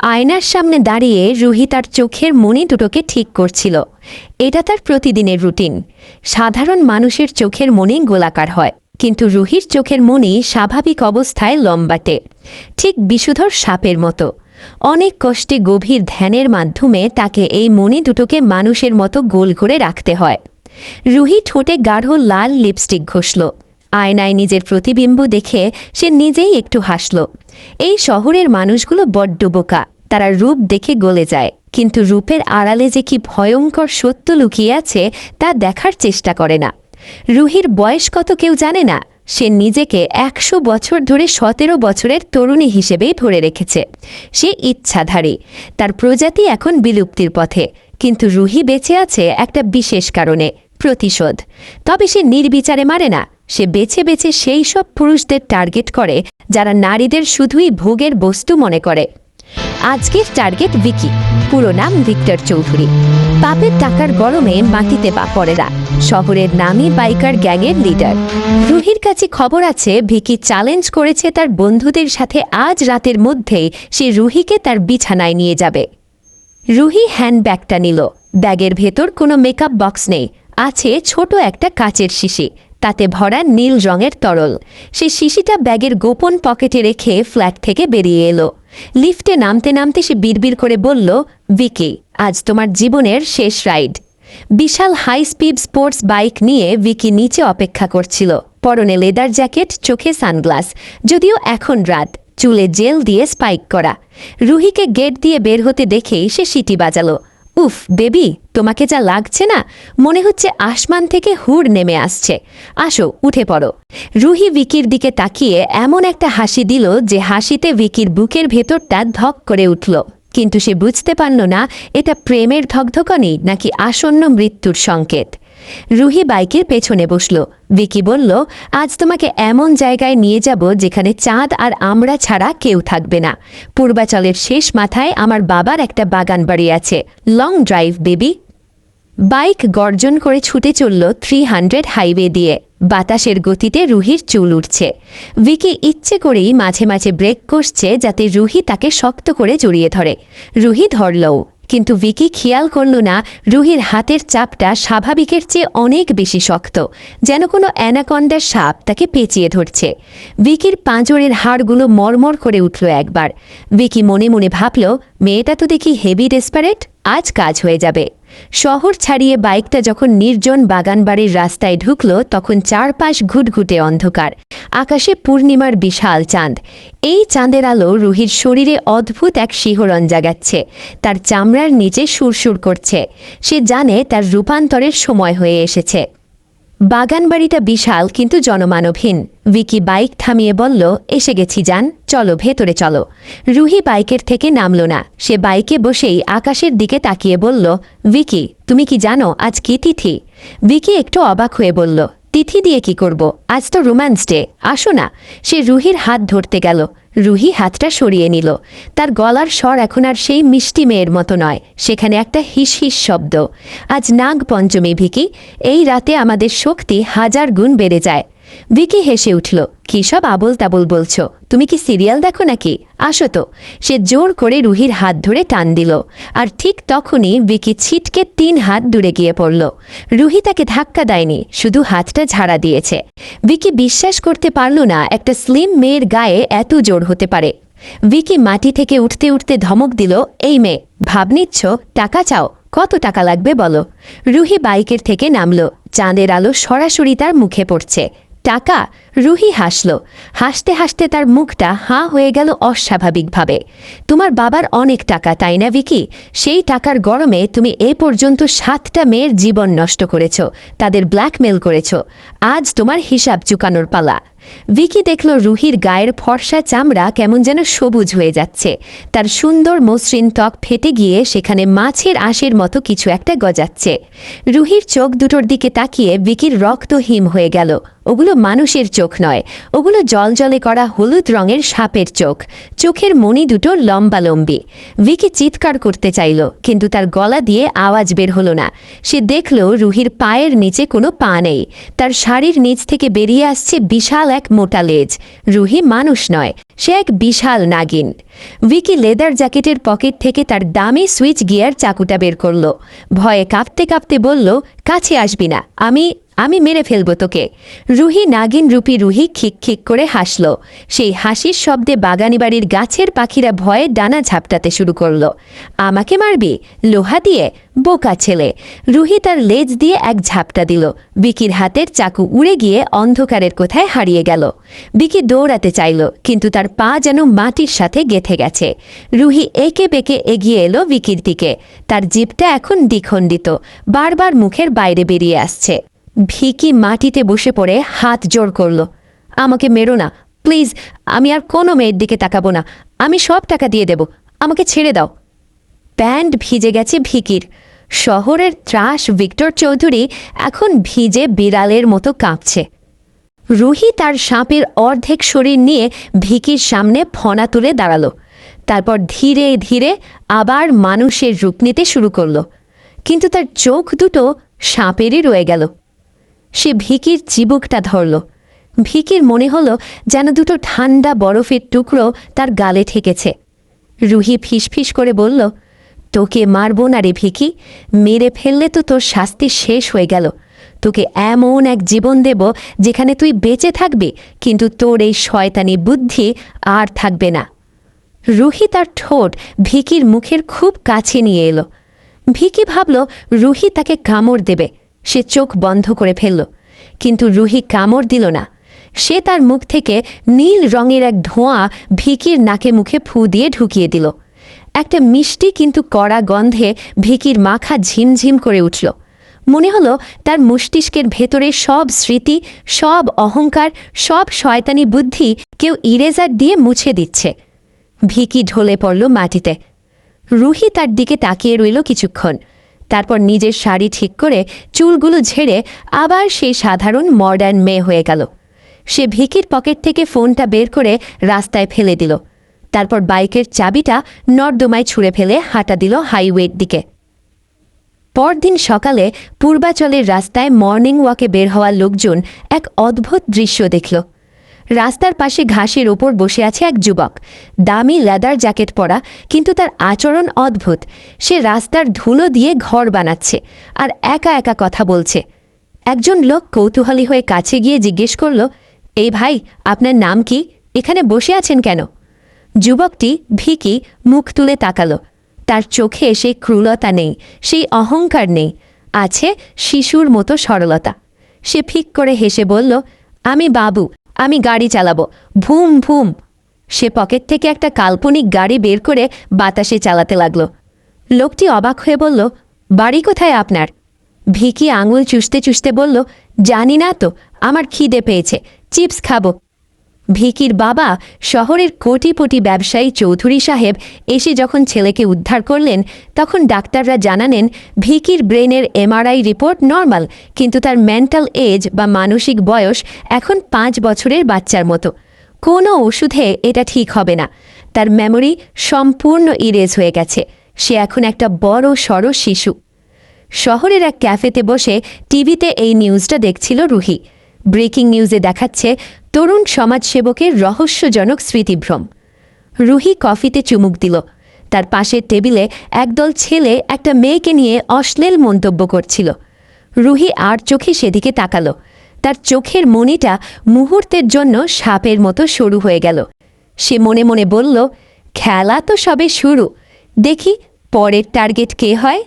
আয়নার সামনে দাঁড়িয়ে রুহি তার চোখের মণি দুটোকে ঠিক করছিল। এটা তার প্রতিদিনের রুটিন। সাধারণ মানুষের চোখের মণি গোলাকার হয়, কিন্তু রুহির চোখের মণি স্বাভাবিক অবস্থায় লম্বাটে, ঠিক বিষুধর সাপের মতো। অনেক কষ্টে গভীর ধ্যানের মাধ্যমে তাকে এই মণি দুটোকে মানুষের মতো গোল করে রাখতে হয়। রুহি ঠোঁটে গাঢ় লাল লিপস্টিক ঘষল। আয়নায় নিজের প্রতিবিম্ব দেখে সে নিজেই একটু হাসল। এই শহরের মানুষগুলো বড্ড বোকা, তারা রূপ দেখে গলে যায়, কিন্তু রূপের আড়ালে যে কি ভয়ঙ্কর সত্য লুকিয়ে আছে তা দেখার চেষ্টা করে না। রুহির বয়স কত কেউ জানে না। সে নিজেকে ১০০ বছর ধরে ১৭ বছরের তরুণী হিসেবেই ধরে রেখেছে। সে ইচ্ছাধারী, তার প্রজাতি এখন বিলুপ্তির পথে, কিন্তু রুহি বেঁচে আছে একটা বিশেষ কারণে, প্রতিশোধ। তবে সে নির্বিচারে মারে না, সে বেছে বেছে সেই সব পুরুষদের টার্গেট করে যারা নারীদের শুধুই ভোগের বস্তু মনে করে। আজকের টার্গেট ভিকি, পুরো নাম ভিক্টর চৌধুরী। পাপের টাকার গরমে মাটিতে পা পড়ে না, শহরের নামী বাইকার গ্যাংয়ের লিডার। রুহির কাছে খবর আছে ভিকি চ্যালেঞ্জ করেছে তার বন্ধুদের সাথে আজ রাতের মধ্যেই সে রুহিকে তার বিছানায় নিয়ে যাবে। রুহি হ্যান্ডব্যাগটা নিল। ব্যাগের ভেতর কোনো মেকআপ বক্স নেই, আছে ছোট একটা কাচের শিশি, তাতে ভরা নীল রঙের তরল। সে শিশিটা ব্যাগের গোপন পকেটে রেখে ফ্ল্যাট থেকে বেরিয়ে এলো। লিফটে নামতে নামতে সে বিড়বিড় করে বলল, ভিকি, আজ তোমার জীবনের শেষ রাইড। বিশাল হাই স্পিড স্পোর্টস বাইক নিয়ে ভিকি নিচে অপেক্ষা করছিল, পরনে লেদার জ্যাকেট, চোখে সানগ্লাস। যদিও এখন রাত, চুলে জেল দিয়ে স্পাইক করা। রুহিকে গেট দিয়ে বের হতে দেখেই সে সিটি বাজালো। উফ বেবি, তোমাকে যা লাগছে না, মনে হচ্ছে আসমান থেকে হুড় নেমে আসছে। আসো, উঠে পড়ো। রুহি ভিকির দিকে তাকিয়ে এমন একটা হাসি দিল যে হাসিতে ভিকির বুকের ভেতরটা ধক করে উঠল, কিন্তু সে বুঝতে পারল না এটা প্রেমের ধকধকানি নাকি আসন্ন মৃত্যুর সংকেত। রুহি বাইকের পেছনে বসল। ভিকি বলল, আজ তোমাকে এমন জায়গায় নিয়ে যাব যেখানে চাঁদ আর আমরা ছাড়া কেউ থাকবে না। পূর্বাচলের শেষ মাথায় আমার বাবার একটা বাগান বাড়ি আছে। Long drive baby. বাইক গর্জন করে ছুটে চলল 300 হাইওয়ে দিয়ে। বাতাসের গতিতে রুহির চুল উঠছে। ভিকি ইচ্ছে করেই মাঝে মাঝে ব্রেক কষছে যাতে রুহি তাকে শক্ত করে জড়িয়ে ধরে। রুহি ধরলও, কিন্তু ভিকি খেয়াল করল না রুহির হাতের চাপটা স্বাভাবিকের চেয়ে অনেক বেশি শক্ত, যেন কোনো অ্যানাকন্ডার সাপ তাকে পেঁচিয়ে ধরছে। ভিকির পাঁজরের হাড়গুলো মরমর করে উঠল একবার। ভিকি মনে মনে ভাবল, মেয়েটা তো দেখি হেভি ডেসপারেট, আজ কাজ হয়ে যাবে। শহর ছাড়িয়ে বাইকটা যখন নির্জন বাগানবাড়ির রাস্তায় ঢুকল তখন চারপাশ ঘুটঘুটে অন্ধকার। আকাশে পূর্ণিমার বিশাল চাঁদ। এই চাঁদের আলো রুহির শরীরে অদ্ভুত এক শিহরণ জাগাচ্ছে, তার চামড়ার নিচে সুরসুর করছে। সে জানে তার রূপান্তরের সময় হয়ে এসেছে। বাগানবাড়িটা বিশাল কিন্তু জনমানবহীন। ভিকি বাইক থামিয়ে বলল, এসে গেছি জান, চলো ভেতরে চলো। রুহি বাইকের থেকে নামল না, সে বাইকে বসেই আকাশের দিকে তাকিয়ে বলল, ভিকি, তুমি কি জানো আজ কি তিথি? ভিকি একটু অবাক হয়ে বলল, তিথি দিয়ে কি করব? আজ তো রোম্যান্স ডে, আসো না। সে রুহির হাত ধরতে গেল। রুহি হাতটা সরিয়ে নিল। তার গলার স্বর এখন আর সেই মিষ্টি মেয়ের মতো নয়, সেখানে একটা হিস হিস শব্দ। আজ নাগ পঞ্চমী ভিকি, এই রাতে আমাদের শক্তি 1000 গুণ বেড়ে যায়। ভিকি হেসে উঠল, কী সব আবোল তাবোল বলছো? তুমি কি সিরিয়াল দেখো নাকি? আসো তো। সে জোর করে রুহির হাত ধরে টান দিল, আর ঠিক তখনই ভিকি ছিটকে 3 হাত দূরে গিয়ে পড়ল। রুহি তাকে ধাক্কা দেয়নি, শুধু হাতটা ঝাড়া দিয়েছে। ভিকি বিশ্বাস করতে পারল না একটা স্লিম মেয়ের গায়ে এত জোর হতে পারে। ভিকি মাটি থেকে উঠতে উঠতে ধমক দিল, এই মেয়ে, ভাব নিচ্ছ? টাকা চাও? কত টাকা লাগবে বলো? রুহি বাইকের থেকে নামল। চাঁদের আলো সরাসরি তার মুখে পড়ছে। টাকা? রুহি হাসল। হাসতে হাসতে তার মুখটা হাঁ হয়ে গেল অস্বাভাবিকভাবে। তোমার বাবার অনেক টাকা, তাই না ভিকি? সেই টাকার গরমে তুমি এ পর্যন্ত 7টা মেয়ের জীবন নষ্ট করেছ, তাদের ব্ল্যাকমেল করেছ। আজ তোমার হিসাব চুকানোর পালা। ভিকি দেখল রুহির গায়ের ফর্সা চামড়া কেমন যেন সবুজ হয়ে যাচ্ছে। তার সুন্দর মসৃণ ত্বক ফেটে গিয়ে সেখানে মাছের আঁশের মতো কিছু একটা গজাচ্ছে। রুহির চোখ দুটোর দিকে তাকিয়ে ভিকির রক্ত হিম হয়ে গেল। ওগুলো মানুষের চোখ নয়, ওগুলো জলজলে করা হলুদ রঙের সাপের চোখ। চোখের মণি দুটো লম্বালম্বি। ভিকি চিৎকার করতে চাইল, কিন্তু তার গলা দিয়ে আওয়াজ বের হলো না। সে দেখল রুহির পায়ের নিচে কোনো পা নেই। তার শাড়ির নিচ থেকে বেরিয়ে আসছে বিশাল এক মোটা লেজ। রুহি মানুষ নয়, সে এক বিশাল নাগিন। ভিকি লেদার জ্যাকেটের পকেট থেকে তার দামি সুইচ গিয়ার চাকুটা বের করল। ভয়ে কাঁপতে কাঁপতে বলল, কাছে আসবি না, আমি আমি মেরে ফেলবো তোকে। রুহি নাগিন রূপী রুহি খিক খিক করে হাসল। সেই হাসির শব্দে বাগানি বাড়ির গাছের পাখিরা ভয়ে ডানা ঝাপটাতে শুরু করল। আমাকে মারবি লোহা দিয়ে? বোকা ছেলে। রুহি তার লেজ দিয়ে এক ঝাপটা দিল। বিকির হাতের চাকু উড়ে গিয়ে অন্ধকারের কোথায় হারিয়ে গেল। বিকি দৌড়াতে চাইল, কিন্তু তার পা যেন মাটির সাথে গেঁথে গেছে। রুহি একে বেঁকে এগিয়ে এলো বিকির দিকে। তার জিভটা এখন দ্বিখণ্ডিত, বারবার মুখের বাইরে বেরিয়ে আসছে। ভিকি মাটিতে বসে পড়ে হাত জোর করল। আমাকে মেরো না প্লিজ, আমি আর কোনো মেয়ের দিকে তাকাবো না, আমি সব টাকা দিয়ে দেব, আমাকে ছেড়ে দাও। প্যান্ট ভিজে গেছে ভিকির। শহরের ত্রাস ভিক্টর চৌধুরী এখন ভিজে বিড়ালের মতো কাঁপছে। রুহি তার সাপের অর্ধেক শরীর নিয়ে ভিকির সামনে ফনা তুলে দাঁড়ালো। তারপর ধীরে ধীরে আবার মানুষের রূপ নিতে শুরু করল, কিন্তু তার চোখ দুটো সাপেরই রয়ে গেল। সে ভিকির চিবুকটা ধরল। ভিকির মনে হলো যেন দুটো ঠান্ডা বরফের টুকরো তার গালে ঠেকেছে। রুহি ফিসফিস করে বলল, তোকে মারবো না রে ভিকি, মেরে ফেললে তো তোর শাস্তি শেষ হয়ে গেল। তোকে এমন এক জীবন দেব যেখানে তুই বেঁচে থাকবি, কিন্তু তোর এই শয়তানি বুদ্ধি আর থাকবে না। রুহি তার ঠোঁট ভিকির মুখের খুব কাছে নিয়ে এলো। ভিকি ভাবল রুহি তাকে কামড় দেবে। সে চোখ বন্ধ করে ফেলল, কিন্তু রুহি কামড় দিল না। সে তার মুখ থেকে নীল রঙের এক ধোঁয়া ভিকির নাকে মুখে ফু দিয়ে ঢুকিয়ে দিল। একটা মিষ্টি কিন্তু কড়া গন্ধে ভিকির মাথা ঝিমঝিম করে উঠল। মনে হলো তার মস্তিষ্কের ভেতরে সব স্মৃতি, সব অহংকার, সব শয়তানি বুদ্ধি কেউ ইরেজার দিয়ে মুছে দিচ্ছে। ভিকি ঢলে পড়ল মাটিতে। রুহি তার দিকে তাকিয়ে রইল কিছুক্ষণ। তারপর নিজের শাড়ি ঠিক করে চুলগুলো ঝেড়ে আবার সেই সাধারণ মডার্ন মেয়ে হয়ে গেল। সে ভিকির পকেট থেকে ফোনটা বের করে রাস্তায় ফেলে দিল। তারপর বাইকের চাবিটা নর্দমায় ছুঁড়ে ফেলে হাঁটা দিল হাইওয়ের দিকে। পরদিন সকালে পূর্বাচলের রাস্তায় মর্নিং ওয়াকে বের হওয়া লোকজন এক অদ্ভুত দৃশ্য দেখল। রাস্তার পাশে ঘাসের ওপর বসে আছে এক যুবক, দামি লেদার জ্যাকেট পরা, কিন্তু তার আচরণ অদ্ভুত। সে রাস্তার ধুলো দিয়ে ঘর বানাচ্ছে আর একা একা কথা বলছে। একজন লোক কৌতূহলী হয়ে কাছে গিয়ে জিজ্ঞেস করল, এই ভাই, আপনার নাম কি? এখানে বসে আছেন কেন? যুবকটি ভিকি মুখ তুলে তাকালো। তার চোখে সেই ক্রূরতা নেই, সেই অহংকার নেই, আছে শিশুর মতো সরলতা। সে ফিক করে হেসে বলল, আমি বাবু, আমি গাড়ি চালাবো, ভুম ভুম। সে পকেট থেকে একটা কাল্পনিক গাড়ি বের করে বাতাসে চালাতে লাগলো। লোকটি অবাক হয়ে বলল, বাড়ি কোথায় আপনার? ভিকি আঙুল চুষতে চুষতে বলল, জানি না তো, আমার খিদে পেয়েছে, চিপস খাবো। ভিকির বাবা শহরের কোটিপতি ব্যবসায়ী চৌধুরী সাহেব এসে যখন ছেলেকে উদ্ধার করলেন, তখন ডাক্তাররা জানালেন ভিকির ব্রেনের এমআরআই রিপোর্ট নর্মাল, কিন্তু তার মেন্টাল এজ বা মানসিক বয়স এখন 5 বছরের বাচ্চার মতো। কোনো ওষুধে এটা ঠিক হবে না। তার মেমোরি সম্পূর্ণ ইরেজ হয়ে গেছে। সে এখন একটা বড় সড় শিশু। শহরের এক ক্যাফেতে বসে টিভিতে এই নিউজটা দেখছিল রুহি। ব্রেকিং নিউজে দেখাচ্ছে তরুণ সমাজসেবকের রহস্যজনক স্মৃতিভ্রম। রুহি কফিতে চুমুক দিল। তার পাশের টেবিলে একদল ছেলে একটা মেয়েকে নিয়ে অশ্লীল মন্তব্য করছিল। রুহি আর চোখে সেদিকে তাকালো। তার চোখের মণিটা মুহূর্তের জন্য সাপের মতো সরু হয়ে গেল। সে মনে মনে বলল, খেলা তো সবে শুরু, দেখি পরের টার্গেট কে হয়।